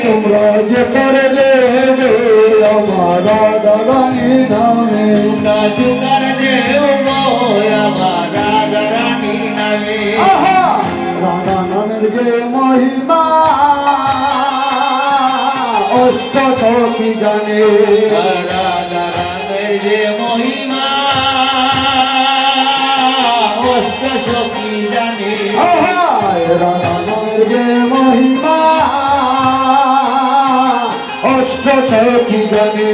তোমরা যে করলে আমার রাধারানীর নামে রাধা নামের যে মহিমা অষ্ট সখী জানে রাধা রামের যে মহিমা অষ্ট সখী জানে রাধা নামের যে মহিমা অষ্ট সখী জানে